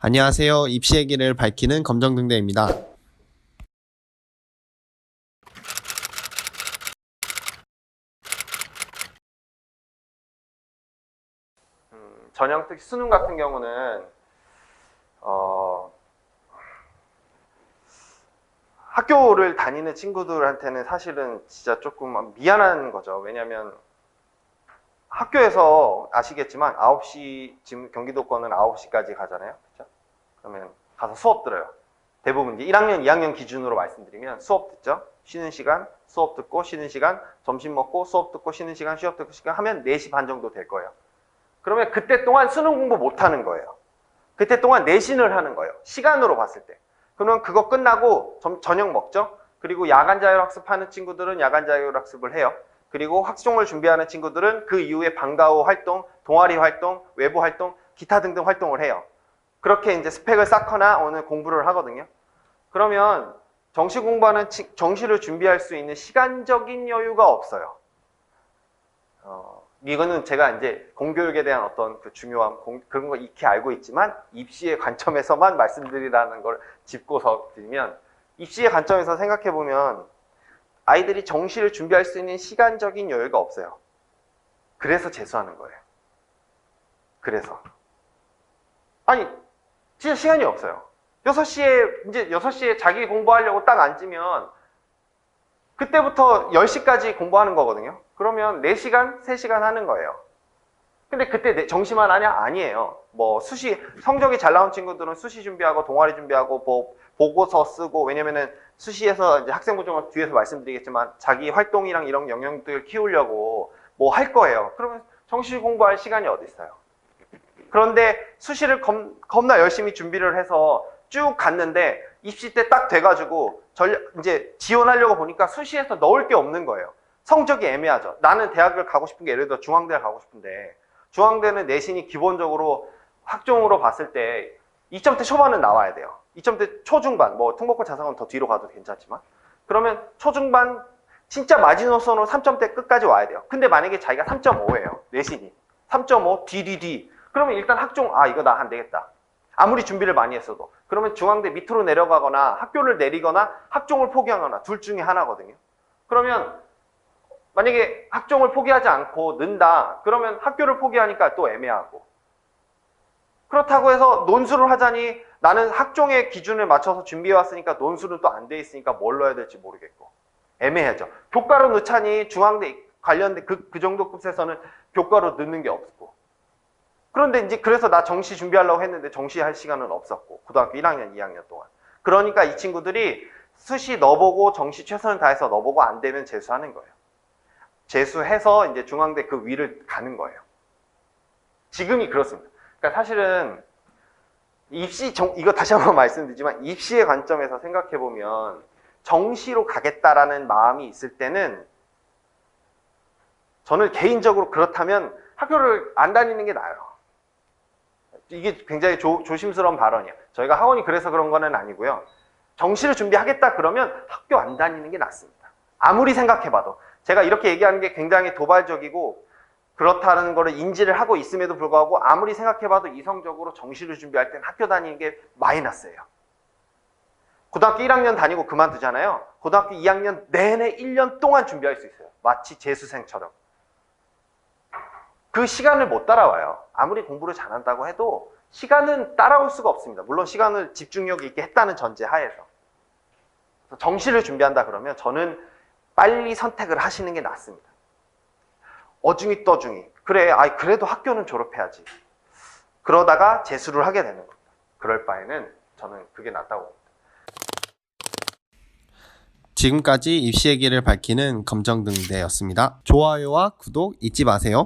안녕하세요. 입시의 길을 밝히는 검정등대입니다. 전형 특히 수능 같은 경우는 학교를 다니는 친구들한테는 사실은 진짜 조금 미안한 거죠. 왜냐면 학교에서 아시겠지만 9시, 지금 경기도권은 9시까지 가잖아요. 그렇죠? 그러면 가서 수업 들어요. 대부분 이제 1학년, 2학년 기준으로 말씀드리면 수업 듣죠. 쉬는 시간, 수업 듣고 쉬는 시간, 점심 먹고 수업 듣고 쉬는 시간, 수업 듣고 시간 하면 4시 반 정도 될 거예요. 그러면 그때 동안 수능 공부 못 하는 거예요. 그때 동안 내신을 하는 거예요. 시간으로 봤을 때. 그러면 그거 끝나고 저녁 먹죠. 그리고 야간 자율학습하는 친구들은 야간 자율학습을 해요. 그리고 학종을 준비하는 친구들은 그 이후에 방과 후 활동, 동아리 활동, 외부 활동, 기타 등등 활동을 해요. 그렇게 이제 스펙을 쌓거나 오늘 공부를 하거든요. 그러면 정시 공부하는 정시를 준비할 수 있는 시간적인 여유가 없어요. 이거는 제가 이제 공교육에 대한 어떤 그 중요함, 그런 거 익히 알고 있지만 입시의 관점에서만 말씀드리라는 걸 짚고서 드리면, 입시의 관점에서 생각해 보면 아이들이 정시를 준비할 수 있는 시간적인 여유가 없어요. 그래서 재수하는 거예요. 그래서 아니 진짜 시간이 없어요. 6시에 자기 공부하려고 딱 앉으면 그때부터 10시까지 공부하는 거거든요. 그러면 4시간, 3시간 하는 거예요. 근데 그때 정시만 하냐? 아니에요. 뭐 수시, 성적이 잘 나온 친구들은 수시 준비하고 동아리 준비하고 뭐 보고서 쓰고, 왜냐면은 수시에서 이제 학생부정을 뒤에서 말씀드리겠지만 자기 활동이랑 이런 영역들을 키우려고 뭐 할 거예요. 그러면 정시 공부할 시간이 어디 있어요? 그런데 수시를 겁나 열심히 준비를 해서 쭉 갔는데 입시 때 딱 돼가지고 이제 지원하려고 보니까 수시에서 넣을 게 없는 거예요. 성적이 애매하죠. 나는 대학을 가고 싶은 게 예를 들어 중앙대를 가고 싶은데 중앙대는 내신이 기본적으로 학종으로 봤을 때 2점대 초반은 나와야 돼요. 2점대 초중반, 뭐 특목고 자사고는 더 뒤로 가도 괜찮지만, 그러면 초중반 진짜 마지노선으로 3점대 끝까지 와야 돼요. 근데 만약에 자기가 3.5예요. 내신이 3.5 DDD, 그러면 일단 학종, 이거 나 안 되겠다. 아무리 준비를 많이 했어도. 그러면 중앙대 밑으로 내려가거나 학교를 내리거나 학종을 포기하거나 둘 중에 하나거든요. 그러면 만약에 학종을 포기하지 않고 는다, 그러면 학교를 포기하니까 또 애매하고, 그렇다고 해서 논술을 하자니 나는 학종의 기준을 맞춰서 준비해왔으니까 논술은 또 안 돼 있으니까 뭘 넣어야 될지 모르겠고 애매하죠. 교과로 넣자니 중앙대 관련된 그 정도 급에서는 교과로 넣는 게 없고, 그런데 이제 그래서 나 정시 준비하려고 했는데 정시할 시간은 없었고, 고등학교 1학년, 2학년 동안. 그러니까 이 친구들이 수시 넣어보고 정시 최선을 다해서 넣어보고 안 되면 재수하는 거예요. 재수해서 이제 중앙대 그 위를 가는 거예요. 지금이 그렇습니다. 그러니까 사실은 이거 다시 한번 말씀드리지만 입시의 관점에서 생각해 보면 정시로 가겠다라는 마음이 있을 때는 저는 개인적으로 그렇다면 학교를 안 다니는 게 나아요. 이게 굉장히 조심스러운 발언이에요. 저희가 학원이 그래서 그런 거는 아니고요. 정시를 준비하겠다 그러면 학교 안 다니는 게 낫습니다. 아무리 생각해봐도. 제가 이렇게 얘기하는 게 굉장히 도발적이고 그렇다는 거를 인지를 하고 있음에도 불구하고 아무리 생각해봐도 이성적으로 정시를 준비할 땐 학교 다니는 게 마이너스예요. 고등학교 1학년 다니고 그만두잖아요. 고등학교 2학년 내내 1년 동안 준비할 수 있어요. 마치 재수생처럼. 그 시간을 못 따라와요. 아무리 공부를 잘한다고 해도 시간은 따라올 수가 없습니다. 물론 시간을 집중력 있게 했다는 전제 하에서. 정시를 준비한다 그러면 저는 빨리 선택을 하시는 게 낫습니다. 어중이 떠중이. 그래, 그래도 학교는 졸업해야지. 그러다가 재수를 하게 되는 겁니다. 그럴 바에는 저는 그게 낫다고 봅니다. 지금까지 입시의 길을 밝히는 검정등대였습니다. 좋아요와 구독 잊지 마세요.